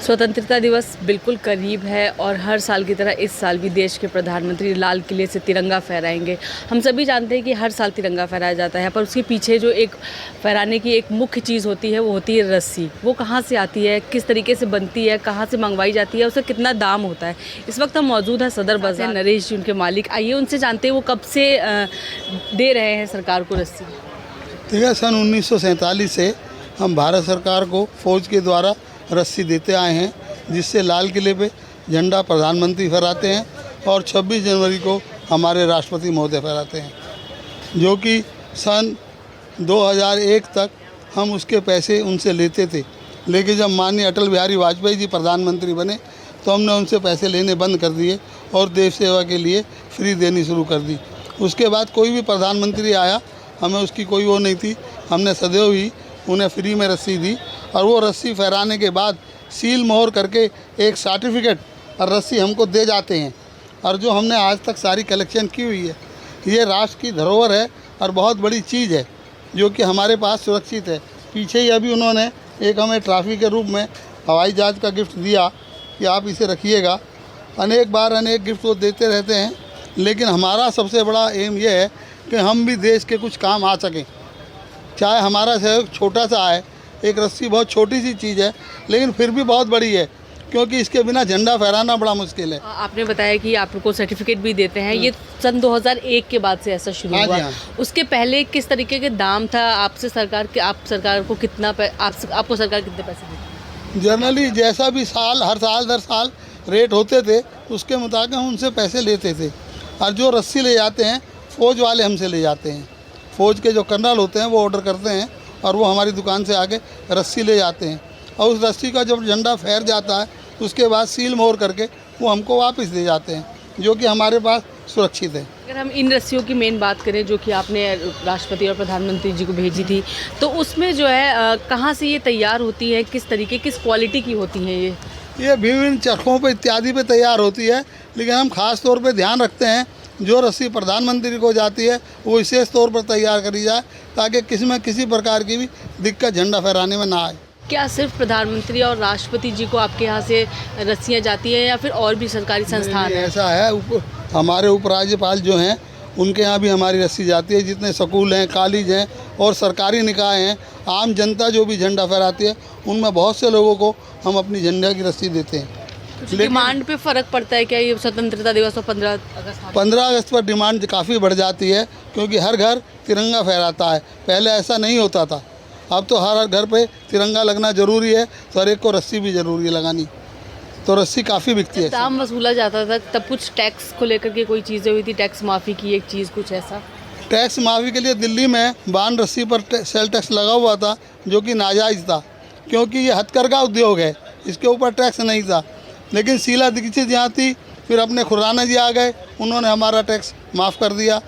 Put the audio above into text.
स्वतंत्रता दिवस बिल्कुल करीब है और हर साल की तरह इस साल भी देश के प्रधानमंत्री लाल किले से तिरंगा फहराएंगे। हम सभी जानते हैं कि हर साल तिरंगा फहराया जाता है, पर उसके पीछे जो एक फहराने की एक मुख्य चीज़ होती है वो होती है रस्सी। वो कहाँ से आती है, किस तरीके से बनती है, कहाँ से मंगवाई जाती है, उसका कितना दाम होता है। इस वक्त हम मौजूद हैं सदर बाजार। नरेश जी उनके मालिक, आइए उनसे जानते हैं वो कब से दे रहे हैं सरकार को रस्सी। ठीक है, सन 1947 से हम भारत सरकार को फ़ौज के द्वारा रस्सी देते आए हैं, जिससे लाल किले पे झंडा प्रधानमंत्री फहराते हैं और 26 जनवरी को हमारे राष्ट्रपति महोदय फहराते हैं, जो कि सन 2001 तक हम उसके पैसे उनसे लेते थे। लेकिन जब माननीय अटल बिहारी वाजपेयी जी प्रधानमंत्री बने तो हमने उनसे पैसे लेने बंद कर दिए और देश सेवा के लिए फ्री देनी शुरू कर दी। उसके बाद कोई भी प्रधानमंत्री आया, हमें उसकी कोई वो नहीं थी, हमने सदैव ही उन्हें फ्री में रस्सी दी और वो रस्सी फहराने के बाद सील मोहर करके एक सर्टिफिकेट और रस्सी हमको दे जाते हैं। और जो हमने आज तक सारी कलेक्शन की हुई है, ये राष्ट्र की धरोहर है और बहुत बड़ी चीज़ है जो कि हमारे पास सुरक्षित है। पीछे ही अभी उन्होंने एक हमें ट्रॉफी के रूप में हवाई जहाज़ का गिफ्ट दिया कि आप इसे रखिएगा। अनेक बार अनेक गिफ्ट वो देते रहते हैं, लेकिन हमारा सबसे बड़ा एम ये है कि हम भी देश के कुछ काम आ सकें, चाहे हमारा सहयोग छोटा सा है। एक रस्सी बहुत छोटी सी चीज़ है, लेकिन फिर भी बहुत बड़ी है, क्योंकि इसके बिना झंडा फहराना बड़ा मुश्किल है। आपने बताया कि आपको सर्टिफिकेट भी देते हैं, ये सन 2001 के बाद से ऐसा शुरू हुआ। उसके पहले किस तरीके के दाम था आपसे सरकार के, आप सरकार को कितना आपको सरकार कितने पैसे देती? जनरली जैसा भी हर साल दर साल रेट होते थे, उसके मुताबिक हम उनसे पैसे लेते थे। और जो रस्सी ले जाते हैं फ़ौज वाले हमसे ले जाते हैं। फ़ौज के जो कर्नल होते हैं वो ऑर्डर करते हैं और वो हमारी दुकान से आके रस्सी ले जाते हैं, और उस रस्सी का जब झंडा फहर जाता है उसके बाद सील मोहर करके वो हमको वापस दे जाते हैं, जो कि हमारे पास सुरक्षित है। अगर हम इन रस्सियों की मेन बात करें जो कि आपने राष्ट्रपति और प्रधानमंत्री जी को भेजी थी, तो उसमें जो है कहाँ से ये तैयार होती है, किस तरीके किस क्वालिटी की होती हैं ये विभिन्न चरखों पर इत्यादि पे तैयार होती है, लेकिन हम ख़ास तौर पे ध्यान रखते हैं जो रस्सी प्रधानमंत्री को जाती है वो विशेष तौर पर तैयार करी जाए, ताकि किसी प्रकार की भी दिक्कत झंडा फहराने में ना आए। क्या सिर्फ प्रधानमंत्री और राष्ट्रपति जी को आपके यहाँ से रस्सियाँ जाती हैं या फिर और भी सरकारी संस्थान हैं? ऐसा है, हमारे उपराज्यपाल जो हैं उनके यहाँ भी हमारी रस्सी जाती है। जितने स्कूल हैं, कॉलेज हैं और सरकारी निकाय हैं, आम जनता जो भी झंडा फहराती है, उनमें बहुत से लोगों को हम अपनी झंडा की रस्सी देते हैं। डिमांड पे फ़र्क पड़ता है क्या, ये स्वतंत्रता दिवस और 15 अगस्त पर डिमांड काफ़ी बढ़ जाती है, क्योंकि हर घर तिरंगा फहराता है। पहले ऐसा नहीं होता था, अब तो हर घर पे तिरंगा लगना ज़रूरी है, तो हर एक को रस्सी भी ज़रूरी है लगानी, तो रस्सी काफ़ी बिकती है। दाम वसूला जाता था तब कुछ टैक्स को लेकर के कोई चीज़ें हुई थी, टैक्स माफ़ी की एक चीज़ कुछ ऐसा? टैक्स माफ़ी के लिए दिल्ली में बान रस्सी पर सेल टैक्स लगा हुआ था, जो कि नाजायज़ था, क्योंकि ये हथकरघा उद्योग है, इसके ऊपर टैक्स नहीं था। लेकिन शीला दीक्षित यहाँ थी, फिर अपने खुराना जी आ गए, उन्होंने हमारा टैक्स माफ़ कर दिया।